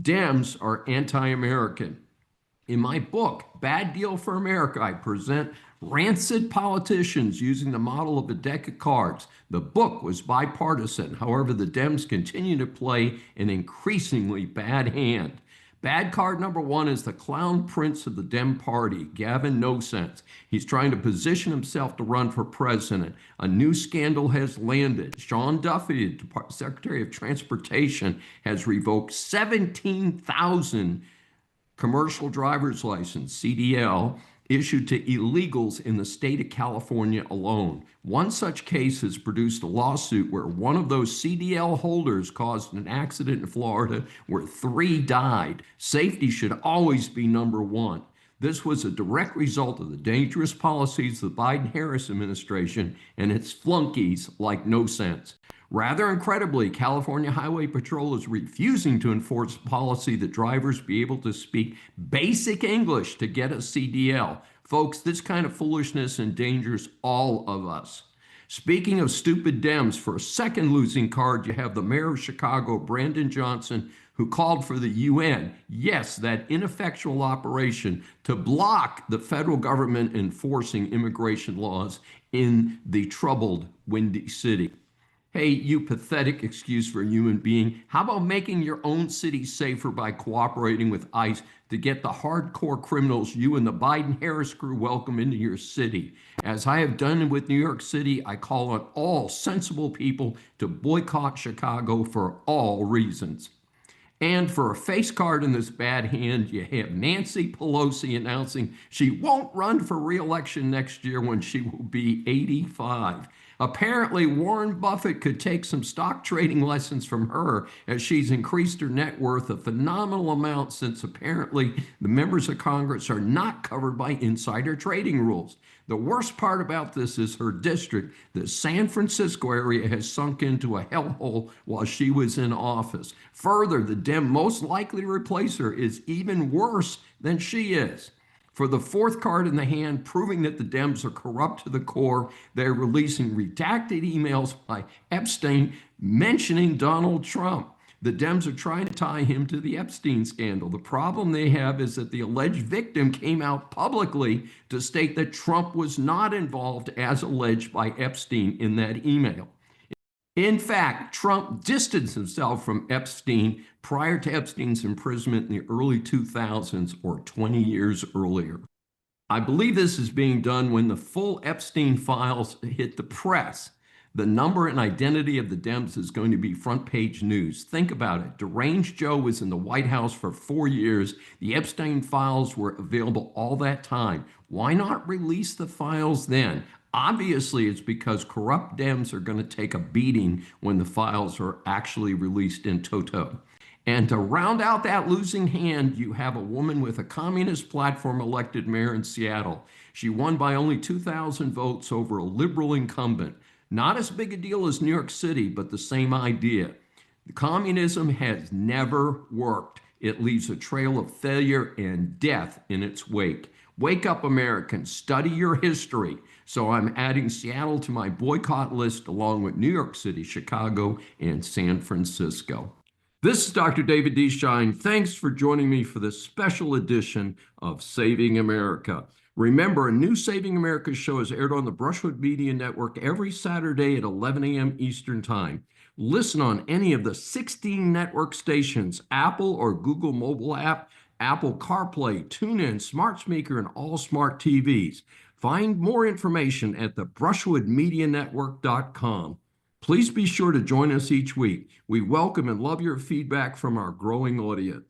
Dems are anti-American. In my book, Bad Deal for America, I present rancid politicians using the model of a deck of cards. The book was bipartisan. However, the Dems continue to play an increasingly bad hand. Bad card number one is the clown prince of the Dem Party, Gavin No Sense. He's trying to position himself to run for president. A new scandal has landed. Sean Duffy, the Secretary of Transportation, has revoked 17,000 commercial driver's license, CDL, issued to illegals in the state of California alone. One such case has produced a lawsuit where one of those CDL holders caused an accident in Florida where 3 died. Safety should always be number one. This was a direct result of the dangerous policies of the Biden-Harris administration and its flunkies like No Sense. Rather incredibly, California Highway Patrol is refusing to enforce a policy that drivers be able to speak basic English to get a CDL. Folks, this kind of foolishness endangers all of us. Speaking of stupid Dems, for a second losing card, you have the mayor of Chicago, Brandon Johnson, who called for the UN, yes, that ineffectual operation, to block the federal government enforcing immigration laws in the troubled Windy City. Hey, you pathetic excuse for a human being. How about making your own city safer by cooperating with ICE to get the hardcore criminals you and the Biden-Harris crew welcome into your city? As I have done with New York City, I call on all sensible people to boycott Chicago for all reasons. And for a face card in this bad hand, you have Nancy Pelosi announcing she won't run for re-election next year when she will be 85. Apparently, Warren Buffett could take some stock trading lessons from her as she's increased her net worth a phenomenal amount since apparently the members of Congress are not covered by insider trading rules. The worst part about this is her district, the San Francisco area, has sunk into a hellhole while she was in office. Further, the Dem most likely to replace her is even worse than she is. For the fourth card in the hand, proving that the Dems are corrupt to the core, they're releasing redacted emails by Epstein mentioning Donald Trump. The Dems are trying to tie him to the Epstein scandal. The problem they have is that the alleged victim came out publicly to state that Trump was not involved as alleged by Epstein in that email. In fact, Trump distanced himself from Epstein prior to Epstein's imprisonment in the early 2000s or 20 years earlier. I believe this is being done when the full Epstein files hit the press. The number and identity of the Dems is going to be front page news. Think about it. Deranged Joe was in the White House for 4 years. The Epstein files were available all that time. Why not release the files then? Obviously, it's because corrupt Dems are going to take a beating when the files are actually released in toto. And to round out that losing hand, you have a woman with a communist platform elected mayor in Seattle. She won by only 2,000 votes over a liberal incumbent. Not as big a deal as New York City, but the same idea. Communism has never worked. It leaves a trail of failure and death in its wake. Wake up, Americans. Study your history. So I'm adding Seattle to my boycott list along with New York City, Chicago, and San Francisco. This is Dr. David D. Schein. Thanks for joining me for this special edition of Saving America. Remember, a new Saving America show is aired on the Brushwood Media Network every Saturday at 11 a.m. Eastern Time. Listen on any of the 16 network stations, Apple or Google mobile app, Apple CarPlay, TuneIn, Smart Speaker, and all smart TVs. Find more information at the brushwoodmedianetwork.com. Please be sure to join us each week. We welcome and love your feedback from our growing audience.